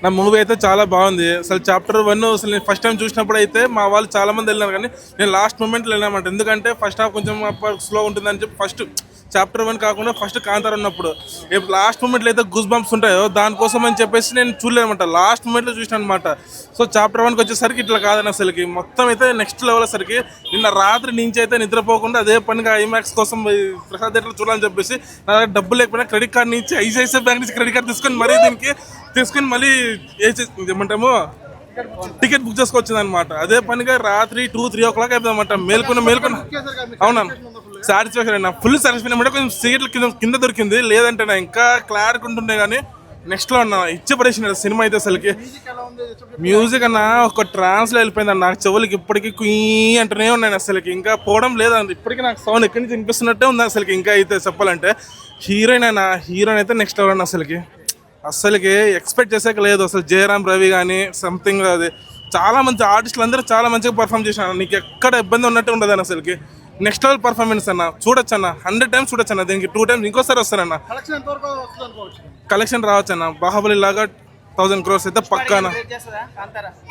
నా మూవీ అయితే చాలా బాగుంది. అసలు చాప్టర్ 1 అసలు నేను ఫస్ట్ టైం చూసినప్పుడు అయితే మా వాళ్ళు చాలా మంది వెళ్ళినారు, కానీ నేను లాస్ట్ మూమెంట్లో వెళ్ళామంట. ఎందుకంటే ఫస్ట్ హాఫ్ కొంచెం స్లో ఉంటుందని చెప్పి ఫస్ట్ చాప్టర్ 1 కాకుండా ఫస్ట్ కాంతార ఉన్నప్పుడు లాస్ట్ మూమెంట్లో అయితే గూస్ బంప్స్ ఉంటాయో దానికోసం అని చెప్పేసి నేను చూడలేనమాట, లాస్ట్ మూమెంట్లో చూసిన అనమాట. సో చాప్టర్ 1కి వచ్చేసరికి ఇట్లా కాదని అసలుకి మొత్తం అయితే నెక్స్ట్ లెవెల్. అసలుకి నిన్న రాత్రి నుంచి అయితే నిద్రపోకుండా అదే పనిగా ఐమాక్స్ కోసం ప్రసాద్ థియేటర్లో చూడాలని చెప్పేసి నా దగ్గర డబ్బు లేకపోయినా క్రెడిట్ కార్డ్ నుంచి ఐసిఐసిఐ బ్యాంక్ నుంచి క్రెడిట్ కార్డ్ తీసుకొని మళ్ళీ ఏమంటాము టికెట్ బుక్ చేసుకోవచ్చింది అనమాట. అదే పనిగా రాత్రి 2-3 o'clock అయిపోయిందన్నమాట. మేల్కొన్న అవునా సాటిస్ఫాక్షన్ అయినా ఫుల్ సాటిస్ఫాక్షన్ అనమాట. కొంచెం సీట్లు కింద దొరికింది, లేదంటే నా ఇంకా క్లారిటీ ఉంటుండే కానీ నెక్స్ట్లో అన్న ఇచ్చి పడేసిన సినిమా అయితే. అసలుకి మ్యూజిక్ అన్న ఒక ట్రాన్స్లో వెళ్ళిపోయింది అన్న. నాకు చెవులకి ఇప్పటికీ కుయ్ అంటూనే ఉన్నాయి అసలుకి, ఇంకా పోవడం లేదండి. ఇప్పటికీ నాకు సౌండ్ ఎక్కడి నుంచి వినిపిస్తున్నట్టే ఉంది అసలుకి. ఇంకా అయితే చెప్పాలంటే హీరోయిన్ అయితే నెక్స్ట్ లెవెల్ అన్న. అసలుకి ఎక్స్పెక్ట్ చేసాక లేదు అసలు. జయరామ్ రవి కానీ సంథింగ్ అది చాలా మంచి ఆర్టిస్టులు అందరూ చాలా మంచిగా పర్ఫామ్ చేశాను. నీకు ఎక్కడ ఇబ్బంది ఉన్నట్టు ఉండదు అని అసలుకి. నెక్స్ట్ లెవెల్ పర్ఫార్మెన్స్ అన్న. చూడొచ్చు అన్న, 100 times చూడొచ్చు అన్న. దీనికి 2 times ఇంకోసారి వస్తారన్న. కలెక్షన్ రావచ్చు అన్న. బాహుబలి లాగా 1000 crores అయితే పక్కాన.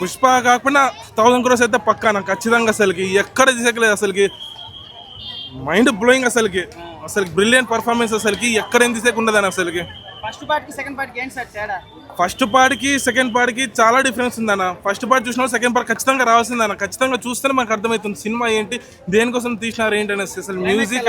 పుష్ప కాకుండా 1000 crores అయితే పక్కాన ఖచ్చితంగా. అసలుకి ఎక్కడ తీసేయలేదు అసలుకి. మైండ్ బ్లోయింగ్ అసలుకి బ్రిలియంట్ పర్ఫార్మెన్స్ అసలుకి. ఎక్కడేం తీసేయకుండదని అసలుకి. ఫస్ట్ పార్ట్కి సెకండ్ పార్ట్కి చాలా డిఫరెన్స్ ఉందన్న. ఫస్ట్ పార్ట్ చూసినా సెకండ్ పార్ట్ ఖచ్చితంగా రావాల్సిందన్న. ఖచ్చితంగా చూస్తేనే మనకు అర్థమవుతుంది సినిమా ఏంటి, దేనికోసం తీసినారు ఏంటి అనేసి. అసలు మ్యూజిక్